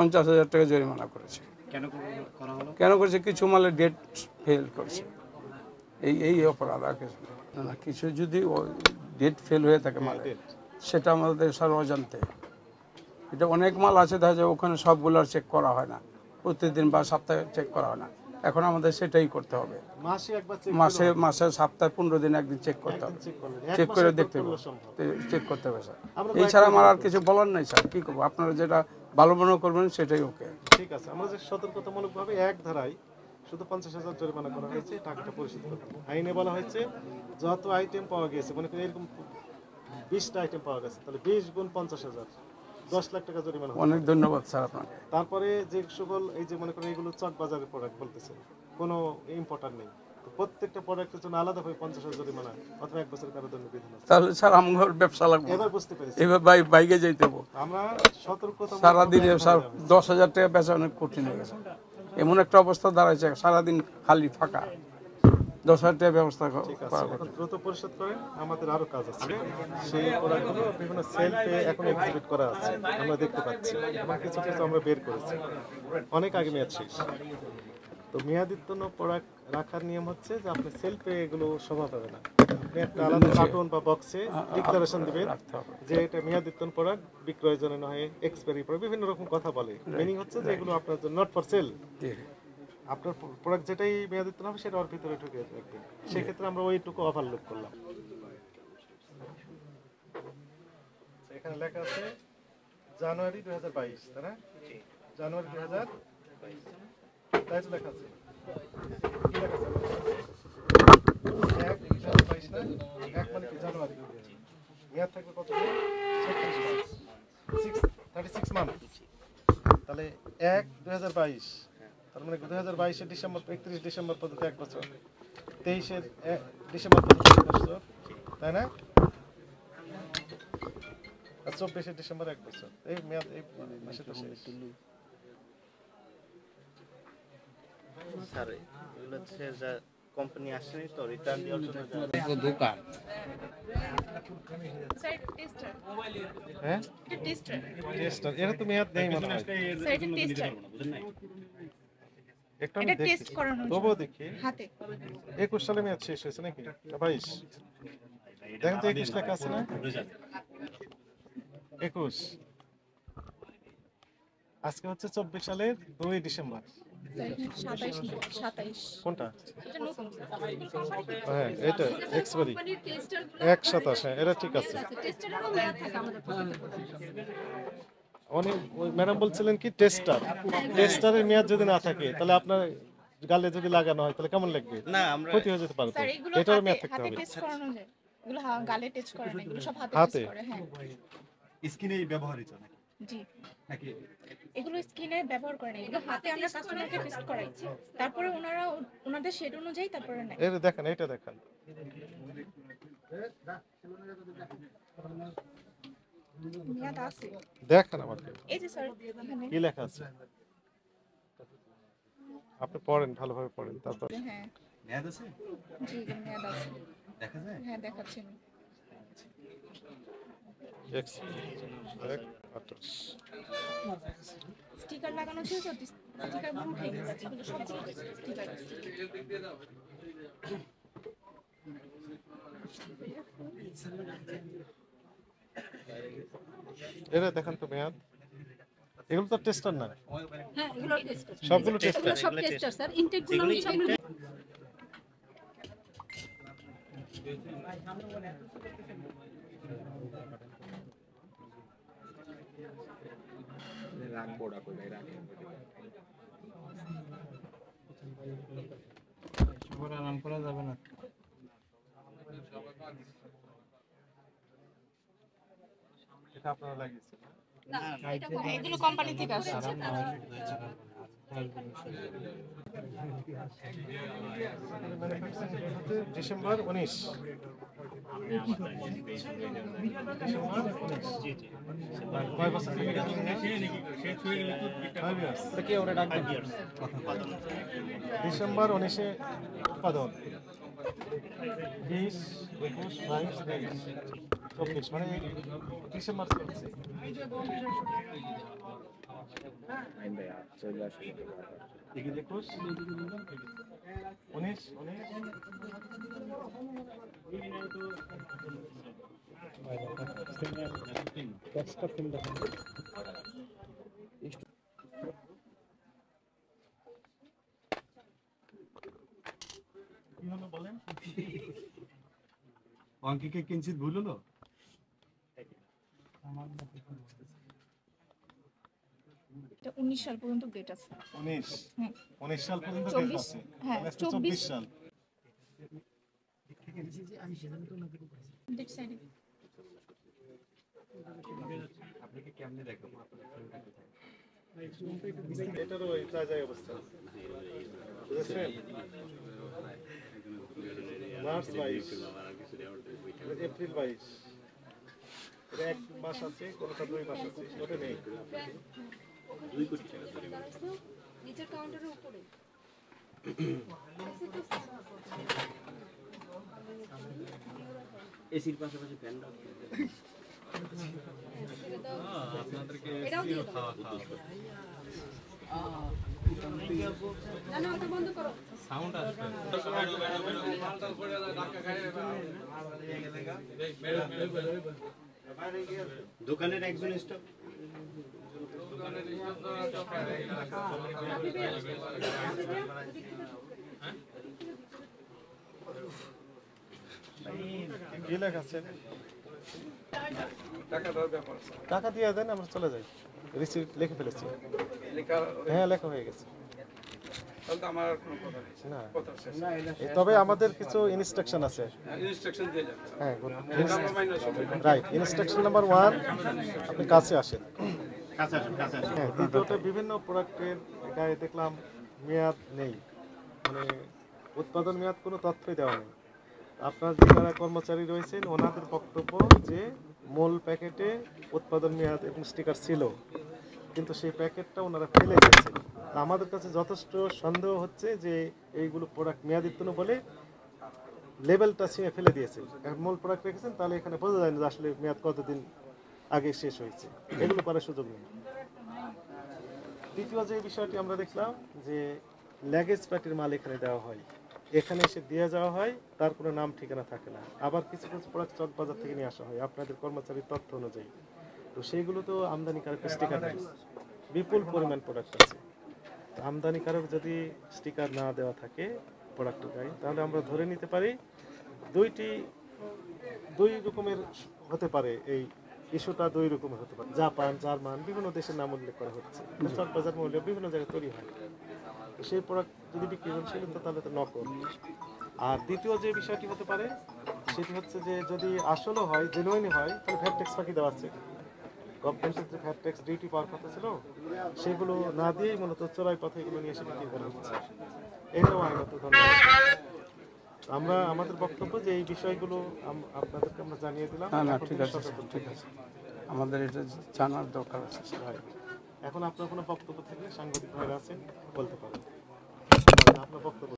50,000 টাকা জরিমানা করেছে। কেন করেছে? কিছু মালে ডেট ফেল করেছে, এই অপরাধ। আর কিছু না। কিছু যদি ডেট ফেল হয়ে থাকে মালে, সেটা আমাদের স্যার অজান্তে। এটা অনেক মাল আছে, দেখা যায় ওখানে সবগুলো আর চেক করা হয় না, প্রতিদিন বা সপ্তাহে চেক করা হয় না। এখন আমাদের সেটাই করতে হবে, মাসে সপ্তাহে 15 দিন একদিন চেক করতে হবে, চেক করে দেখতে হবে, চেক করতে হবে স্যার। এছাড়া আমার আর কিছু বলার নাই স্যার। কী করবো? আপনারা যেটা ভালো মনে করবেন সেটাই ওকে। ঠিক আছে, আমরা যে সতর্কতামূলকভাবে এক ধারায় শুধু 50,000 জরিমানা করা হয়েছে, টাকাটা পরিশোধ করতে হবে। আইনে বলা হয়েছে যত আইটেম পাওয়া গেছে, মনে করি এরকম 20টা আইটেম পাওয়া গেছে, তাহলে 20 গুণ 50,000, 10 লাখ টাকা জরিমানা। অনেক ধন্যবাদ স্যার আপনাকে। তারপরে যে সকল এই যে মনে করেন এগুলো চক বাজারের প্রোডাক্ট বলতেছে, কোনো ইম্পোর্টার নেই, তো প্রত্যেকটা প্রোডাক্টের জন্য আলাদাভাবে 50,000 জরিমানা অথবা 1 বছরের কারাদণ্ড বিধান আছে। তাহলে স্যার আমার ব্যবসা লাগবে। এবার বুঝতে পেরেছি, এবার বাইকে যাইতে হবে। আমরা সতর্কতা সারাদিনে স্যার 10,000 টাকা বেচা অনেক কঠিন হয়ে গেছে। এমন একটা অবস্থা দাঁড়াইছে, সারাদিন খালি ফাঁকা, 10,000 টাকা ব্যবস্থা করা। দ্রুত পরিশোধ করেন, আমাদের আরো কাজ আছে। সেই প্রোডাক্টগুলো বিভিন্ন সেলফে এখন এক্সিবিট করা আছে, আমরা দেখতে পাচ্ছি, এবং কিছু কিছু আমরা বের করেছি, অনেক আগে মেয়াদ শেষ। তো মেয়াদোত্তীর্ণ প্রোডাক্ট রাখার নিয়ম হচ্ছে যে আপনি সেলফে এগুলো শোভা পাবে না, আপনি একটা আলাদা কার্টুন বা বক্সে ডিক্লারেশন দিবেন যে এটা মেয়াদোত্তীর্ণ প্রোডাক্ট, বিক্রয়ের জন্য নয়, এক্সপায়ারি পরে বিভিন্ন রকম কথা বলে। মিনিং হচ্ছে যে এগুলো আপনার জন্য নট ফর সেল, আপনার প্রোডাক্ট যেটাই মেয়াদোত্তীর্ণ হবে সেটা ওর ভিতরে ঢুকে রাখবেন। সেক্ষেত্রে আমরা ওইটুকু ওভারলুক করলাম। এখানে লেখা আছে জানুয়ারি 2022, তাই না? জানুয়ারি 2022, তাই তো লেখা আছে। কি লেখা আছে? 1/2022 না? 1 মানে কি? জানুয়ারি। মেয়াদ থাকবে কত? 36 মান্থ। তাহলে 1/2022, তার মানে 2022 ডিসেম্বর, 31 ডিসেম্বর পর্যন্ত 1 বছর, 23 ডিসেম্বর পর্যন্ত 1 বছর, তাই না? আর 24 ডিসেম্বর 1 বছর। এই মেয়াদ এই মাসে তো শেষ। স্যার এগুলো হচ্ছে যা কোম্পানি আসেনি তো রিটার্ন দেওয়ার জন্য দোকান। হ্যাঁ, টেস্টার, এর তো মেয়াদ নেই মনে হয়। একটা আমি দেখি, তবুও দেখি 21 সালে মেয়াদ শেষ হয়েছে নাকি? 22 দেখেন তো, 21 লেখা আছে না? 21 আজকে হচ্ছে 24 সালের 2 ডিসেম্বর। কোনটা? হ্যাঁ, এটা এক্সপায়ারি 1/27। হ্যাঁ, এটা ঠিক আছে। অনেক ম্যাডাম বলছিলেন কি টেস্টারের মেয়াদ যদি না থাকে তাহলে আপনার গালে যদি লাগানো হয় তাহলে কেমন লাগবে? না, আমরা ক্ষতি হয়ে যেতে পারে। এটার মেয়াদ থাকতে হবে। এগুলো গালে টেস্ট করে না, এগুলো সব হাতে টেস্ট করে। হ্যাঁ, স্কিনেই ব্যবহৃত নাকি? জি, নাকি এগুলো স্কিনে ব্যবহার করে না, এগুলো হাতে আমরা কাস্টমারকে টেস্ট করাই, তারপরে ওনারা ওনাদের শেড অনুযায়ী তারপরে নেয়। এই দেখেন, এটা দেখেন, মেয়াদ আছে, দেখেন আমাকে এই যে স্যার এখানে কি লেখা আছে, আপনি পড়েন, ভালোভাবে পড়েন, তারপর। হ্যাঁ, মেয়াদ আছে? জি, মেয়াদ আছে, দেখা যায়? হ্যাঁ দেখাচ্ছি আমি। স্টিকার লাগানো ছিল তো, স্টিকার গুলো উঠে গেছে, এগুলো সবগুলো স্টিকার আছে। এটা দেখেন তো মেয়াদ, এগুলো তো টেস্টার না? হ্যাঁ, এগুলো টেস্টার, সবগুলো টেস্টার, এগুলো সব টেস্টার স্যার। ইনটেক গুলো আমি সবগুলো রাখবোড়া করে রাখবো। সবার আরাম করা যাবে না। এটা আপনারা লাগিয়েছেন না, এটা এগুলো কোম্পানি থেকে আসছে। ডিসেম্বর 19। কয় বছর থেকে? 5 years। ডিসেম্বর 19-এ উৎপাদন, 20, 21, 22, 23, 24, মানে ডিসেম্বর চলছে। দেখি 21 19 কি হলো বলেন? অঙ্কিকে কিঞ্চিত ভুল হলো? এটা 19 সাল পর্যন্ত ডেট আছে 19 সাল পর্যন্ত 24 ডেট আছে। হ্যাঁ, মানে 24 সাল। ডেট সাইডে এটারও ওই যায় অবস্থা। বুঝছেন? মার্চ 22 এপ্রিল 22 এটা এক মাস আছে, কোনটা 2 মাস আছে, ওটা নেই। নিচের কাউন্টারের উপরে এসির পাশাপাশি ফ্যান দাও। এটাও দিয়ে দাও। না না ওটা বন্ধ করো। দোকানের একজন স্টাফ কি লেখা আছে? টাকা দেওয়ার ব্যাপার আছে। টাকা দিয়ে দেন, আমরা চলে যাই। রিসিপ্ট লিখে ফেলেছি। লেখা হ্যাঁ, লেখা হয়ে গেছে। তাহলে তো আমার আর কোনো কথা নেই। না, কথা শেষ। তবে আমাদের কিছু ইনস্ট্রাকশন আছে। ইনস্ট্রাকশন দিয়ে যাবে। হ্যাঁ, নাম্বার মাইনাস হবে। রাইট। ইনস্ট্রাকশন নাম্বার 1, আপনি কাছে আসেন। কাছে আসুন হ্যাঁ, দ্বিতীয়টা বিভিন্ন প্রোডাক্টের গায়ে দেখলাম মেয়াদ নেই, মানে উৎপাদন মেয়াদ কোনো তথ্যই দেওয়া নেই। আপনার যারা কর্মচারী রয়েছেন ওনাদের বক্তব্য যে মূল প্যাকেটে উৎপাদন মেয়াদ এবং স্টিকার ছিল, কিন্তু সেই প্যাকেটটা ওনারা ফেলে দিয়েছেন। তা আমাদের কাছে যথেষ্ট সন্দেহ হচ্ছে যে এইগুলো প্রোডাক্ট মেয়াদোত্তীর্ণ বলে লেবেলটা ছিঁড়ে ফেলে দিয়েছে। এখন মূল প্রোডাক্ট রেখেছেন, তাহলে এখানে বোঝা যায় না যে আসলে মেয়াদ কতদিন আগে শেষ হয়েছে। এগুলো করার সুযোগ নেই। দ্বিতীয় যে বিষয়টি আমরা দেখলাম যে ল্যাগেজ পার্টির মাল এখানে দেওয়া হয়, এখানে এসে দিয়ে যাওয়া হয়, তার কোনো নাম ঠিকানা থাকে না। আবার কিছু কিছু প্রোডাক্ট চকবাজার থেকে নিয়ে আসা হয় আপনাদের কর্মচারীর তথ্য অনুযায়ী, তো সেইগুলো তো আমদানিকারক স্টিকার নেই। বিপুল পরিমাণ প্রোডাক্ট আছে, আমদানিকারক যদি স্টিকার না দেওয়া থাকে প্রোডাক্টের গায়ে, তাহলে আমরা ধরে নিতে পারি দুই রকমের হতে পারে। এই ইস্যুটা 2 রকমের হতে পারে। জাপান, জার্মান, বিভিন্ন দেশের নাম উল্লেখ করা হচ্ছে। চকবাজার মূল্য বিভিন্ন জায়গায় তৈরি হয়, তো সেই প্রোডাক্ট যদি বিক্রি করছিল তো তাহলে তো নকল। আর দ্বিতীয় যে বিষয়টি হতে পারে সেটি হচ্ছে যে যদি আসলে হয়, জেনুইন হয়, তাহলে ভ্যাট ট্যাক্স বাকি দেওয়া আছে। গভর্নমেন্টের যে ভ্যাট ট্যাক্স ডিউটি পাওয়ার কথা ছিল সেগুলো না দিয়েই মূলত চোরাই পথে এগুলো নিয়ে এসে বিক্রি করা হচ্ছে। এটাও আইনত ধন্যবাদ। আমরা আমাদের বক্তব্য যে এই বিষয়গুলো আপনাদেরকে আমরা জানিয়ে দিলাম। না না, এখন ঠিক আছে, সতর্ক ঠিক আছে। আমাদের এটা জানার দরকার আছে ভাই। এখন আপনার কোনো বক্তব্য থাকলে সাংবাদিক ভাইরা আছেন, বলতে পারেন। আপনার বক্তব্য